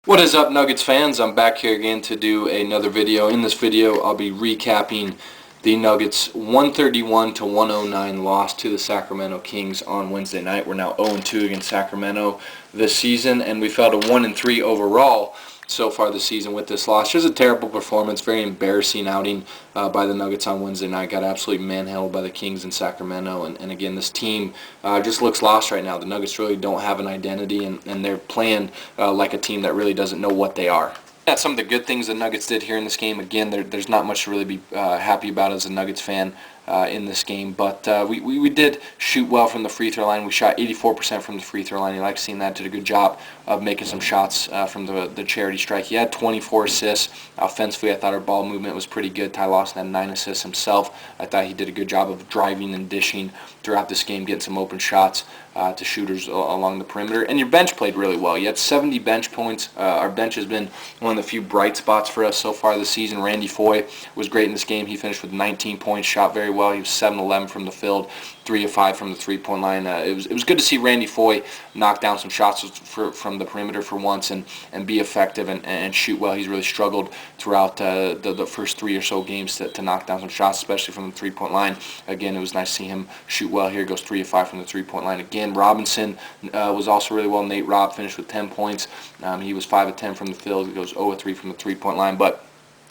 What is up, Nuggets fans? I'm back here again to do another video. In this video, I'll be recapping the Nuggets 131 to 109 loss to the Sacramento Kings on Wednesday night. We're now 0-2 against Sacramento this season, and we fell to 1-3 overall so far this season with this loss. Just a terrible performance, very embarrassing outing by the Nuggets on Wednesday night. Got absolutely manhandled by the Kings in Sacramento, and again, this team just looks lost right now. The Nuggets really don't have an identity, and they're playing like a team that really doesn't know what they are. That's some of the good things the Nuggets did here in this game. Again, there's not much to really be happy about as a Nuggets fan in this game, but we did shoot well from the free throw line. We shot 84% from the free throw line. You like seeing that. Did a good job of making some shots from the charity strike. He had 24 assists. Offensively, I thought our ball movement was pretty good. Ty Lawson had 9 assists himself. I thought he did a good job of driving and dishing throughout this game, getting some open shots to shooters along the perimeter. And your bench played really well. You had 70 bench points. Our bench has been one of the few bright spots for us so far this season. Randy Foye was great in this game. He finished with 19 points, shot very well. He was 7-11 from the field, 3 of 5 from the three-point line. It was good to see Randy Foye knock down some shots from the perimeter for once and be effective and shoot well. He's really struggled throughout the first 3 or so games to knock down some shots, especially from the three-point line. Again, it was nice to see him shoot well here. He goes 3 of 5 from the three-point line. Again, Robinson was also really well. Nate Robb finished with 10 points. He was 5 of 10 from the field. He goes 0 of 3 from the three-point line. But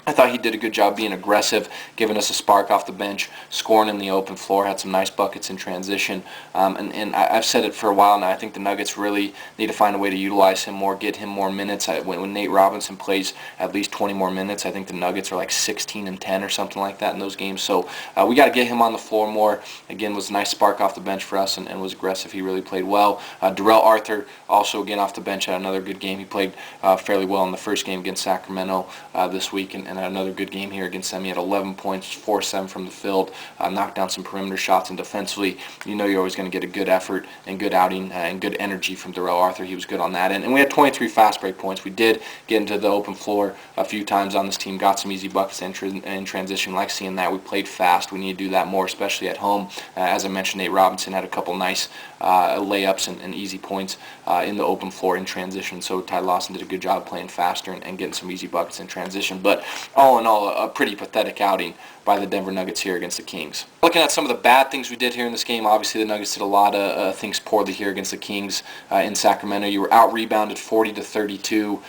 I thought he did a good job being aggressive, giving us a spark off the bench, scoring in the open floor, had some nice buckets in transition. And I've said it for a while now. I think the Nuggets really need to find a way to utilize him more, get him more minutes. When Nate Robinson plays at least 20 more minutes, I think the Nuggets are like 16-10 or something like that in those games. So we got to get him on the floor more. Again, was a nice spark off the bench for us and was aggressive. He really played well. Darrell Arthur also, again, off the bench, had another good game. He played fairly well in the first game against Sacramento this week, and had another good game here against them. He had 11 points, 4-7 from the field, knocked down some perimeter shots, and defensively, you know you're always going to get a good effort and good outing and good energy from Darrell Arthur. He was good on that end. And we had 23 fast break points. We did get into the open floor a few times on this team, got some easy buckets in transition. Like seeing that. We played fast. We need to do that more, especially at home. As I mentioned, Nate Robinson had a couple nice layups and easy points in the open floor in transition. So Ty Lawson did a good job playing faster and getting some easy buckets in transition. But all in all, a pretty pathetic outing by the Denver Nuggets here against the Kings. Looking at some of the bad things we did here in this game, obviously the Nuggets did a lot of things poorly here against the Kings in Sacramento. You were out-rebounded 40-32.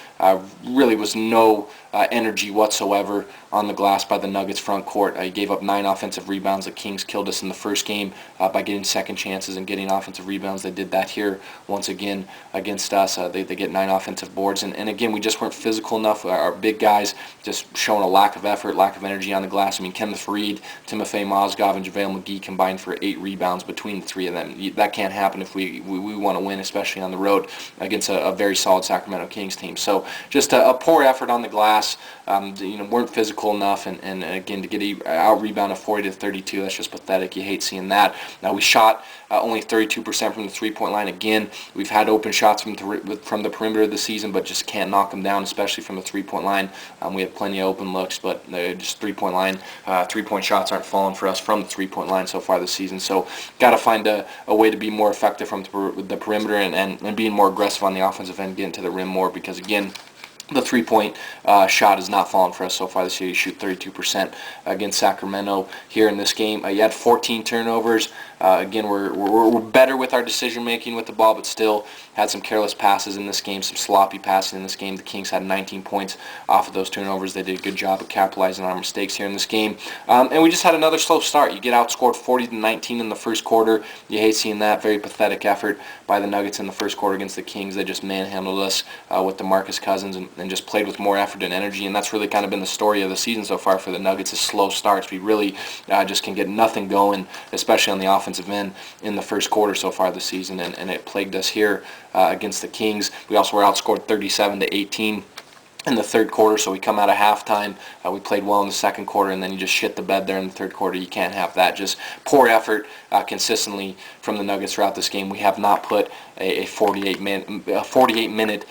Really was no energy whatsoever on the glass by the Nuggets front court. You gave up 9 offensive rebounds. The Kings killed us in the first game by getting second chances and getting offensive rebounds. They did that here once again against us. They get 9 offensive boards. And again, we just weren't physical enough. Our big guys just showing a lack of effort, lack of energy on the glass. I mean, Kenneth Reed, Timofey Mozgov, and JaVale McGee combined for 8 rebounds between the 3 of them. That can't happen if we want to win, especially on the road against a very solid Sacramento Kings team. So just a poor effort on the glass. Weren't physical enough, and again, to get out rebounded 40-32, that's just pathetic. You hate seeing that. Now we shot only 32% from the three-point line. Again, we've had open shots from the perimeter this season, but just can't knock them down, especially from the three-point line. We have plenty of open looks, but just three-point line, three-point shots aren't falling for us from the three-point line so far this season. So got to find a way to be more effective from the perimeter and being more aggressive on the offensive end, getting to the rim more, because again, the three-point shot has not fallen for us so far this year. You shoot 32% against Sacramento here in this game. You had 14 turnovers. Again, we're better with our decision-making with the ball, but still had some careless passes in this game, some sloppy passing in this game. The Kings had 19 points off of those turnovers. They did a good job of capitalizing on our mistakes here in this game. And we just had another slow start. You get outscored 40-19 in the first quarter. You hate seeing that. Very pathetic effort by the Nuggets in the first quarter against the Kings. They just manhandled us with DeMarcus Cousins and just played with more effort and energy. And that's really kind of been the story of the season so far for the Nuggets, is slow starts. We really just can get nothing going, especially on the offensive end in the first quarter so far this season, and it plagued us here against the Kings. We also were outscored 37-18 in the third quarter, so we come out of halftime. We played well in the second quarter, and then you just shit the bed there in the third quarter. You can't have that. Just poor effort consistently from the Nuggets throughout this game. We have not put a 48-minute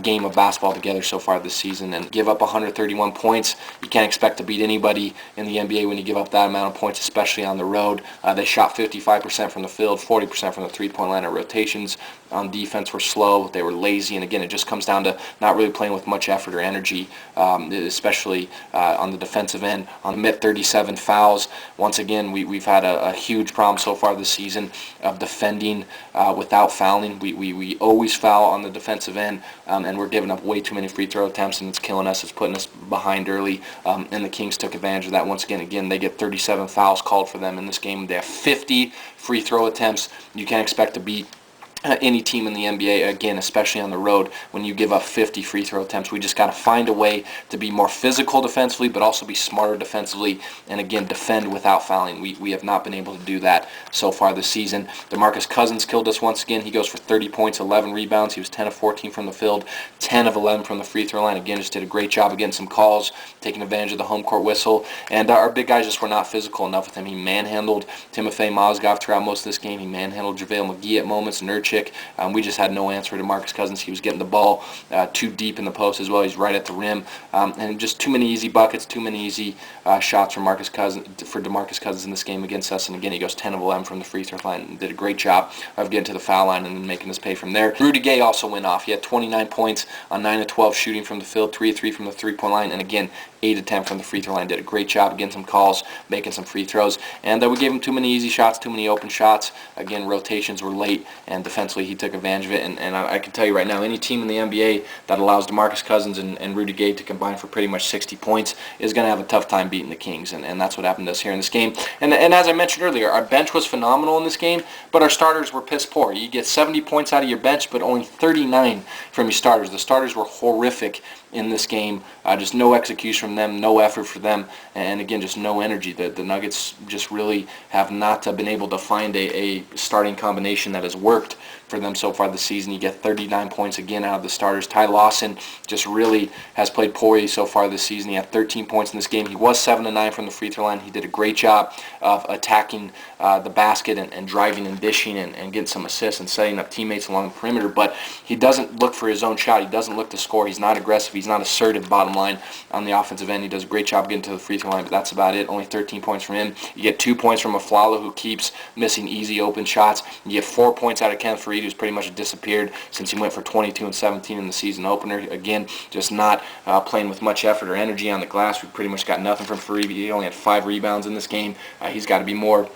game of basketball together so far this season, and give up 131 points. You can't expect to beat anybody in the NBA when you give up that amount of points, especially on the road. They shot 55% from the field, 40% from the three-point line at rotations. on defense were slow, they were lazy, and again, it just comes down to not really playing with much effort or energy, especially on the defensive end. On the mid 37 fouls, once again, we've had a huge problem so far this season of defending without fouling. We always foul on the defensive end, and we're giving up way too many free throw attempts, and it's killing us. It's putting us behind early, and the Kings took advantage of that once again. Again, they get 37 fouls called for them in this game. They have 50 free throw attempts. You can't expect to beat any team in the NBA, again, especially on the road, when you give up 50 free throw attempts. We just got to find a way to be more physical defensively, but also be smarter defensively, and again, defend without fouling. We have not been able to do that so far this season. DeMarcus Cousins killed us once again. He goes for 30 points, 11 rebounds. He was 10 of 14 from the field, 10 of 11 from the free throw line. Again, just did a great job of getting some calls, taking advantage of the home court whistle, and our big guys just were not physical enough with him. He manhandled Timofey Mozgov throughout most of this game. He manhandled JaVale McGee at moments, Nurkic. We just had no answer to DeMarcus Cousins. He was getting the ball too deep in the post as well. He's right at the rim, and just too many easy buckets, too many easy shots for DeMarcus Cousins in this game against us. And again, he goes 10 of 11 from the free throw line and did a great job of getting to the foul line and making us pay from there. Rudy Gay also went off. He had 29 points on 9 of 12 shooting from the field, 3 of 3 from the three-point line, and again, 8 of 10 from the free throw line. Did a great job of getting some calls, making some free throws, and we gave him too many easy shots, too many open shots. Again, rotations were late, and defensively he took advantage of it. And I can tell you right now, any team in the NBA that allows DeMarcus Cousins and Rudy Gay to combine for pretty much 60 points is going to have a tough time beating the Kings, and that's what happened to us here in this game. And as I mentioned earlier, our bench was phenomenal in this game, but our starters were piss poor. You get 70 points out of your bench, but only 39 from your starters. The starters were horrific in this game. Just no execution from them, no effort for them, and again, just no energy. The Nuggets just really have not been able to find a starting combination that has worked for them so far this season. You get 39 points again out of the starters. Ty Lawson just really has played poorly so far this season. He had 13 points in this game. He was 7 of 9 from the free throw line. He did a great job of attacking the basket and driving and dishing and getting some assists and setting up teammates along the perimeter, but he doesn't look for his own shot. He doesn't look to score. He's not aggressive. He's not assertive, bottom line, on the offensive end. He does a great job getting to the free throw line, but that's about it. Only 13 points from him. You get 2 points from Aflalo, who keeps missing easy open shots. You get 4 points out of Kenneth Faried, who's pretty much disappeared since he went for 22 and 17 in the season opener. Again, just not playing with much effort or energy on the glass. We pretty much got nothing from Faried. He only had 5 rebounds in this game. He's got to be more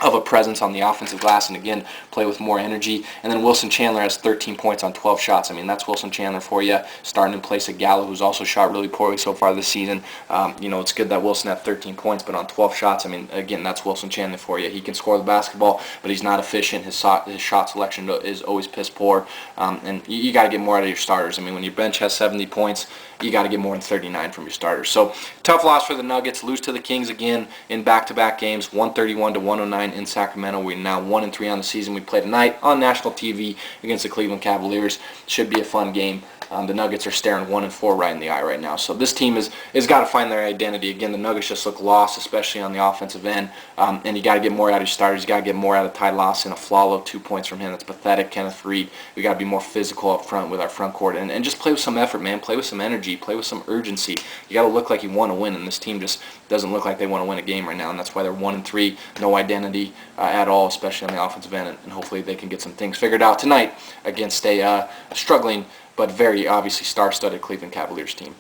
of a presence on the offensive glass and again play with more energy. And then Wilson Chandler has 13 points on 12 shots. I mean, that's Wilson Chandler for you, starting in place of Gallo, who's also shot really poorly so far this season. It's good that Wilson had 13 points, but on 12 shots, I mean, again, that's Wilson Chandler for you. He can score the basketball, but he's not efficient. His shot selection is always piss poor, and you got to get more out of your starters. I mean, when your bench has 70 points, you got to get more than 39 from your starters. So tough loss for the Nuggets. Lose to the Kings again in back-to-back games, 131-109 in Sacramento. We're now 1-3 on the season. We play tonight on national TV against the Cleveland Cavaliers. Should be a fun game. The Nuggets are staring 1-4 right in the eye right now. So this team is got to find their identity. Again, the Nuggets just look lost, especially on the offensive end. And you got to get more out of your starters. You got to get more out of Ty Lawson. Aflalo, 2 points from him. That's pathetic. Kenneth Faried. We got to be more physical up front with our front court and just play with some effort, man. Play with some energy. Play with some urgency. You got to look like you want to win, and this team just doesn't look like they want to win a game right now, and that's why they're 1-3. No identity at all, especially on the offensive end, and hopefully they can get some things figured out tonight against a struggling but very obviously star-studded Cleveland Cavaliers team.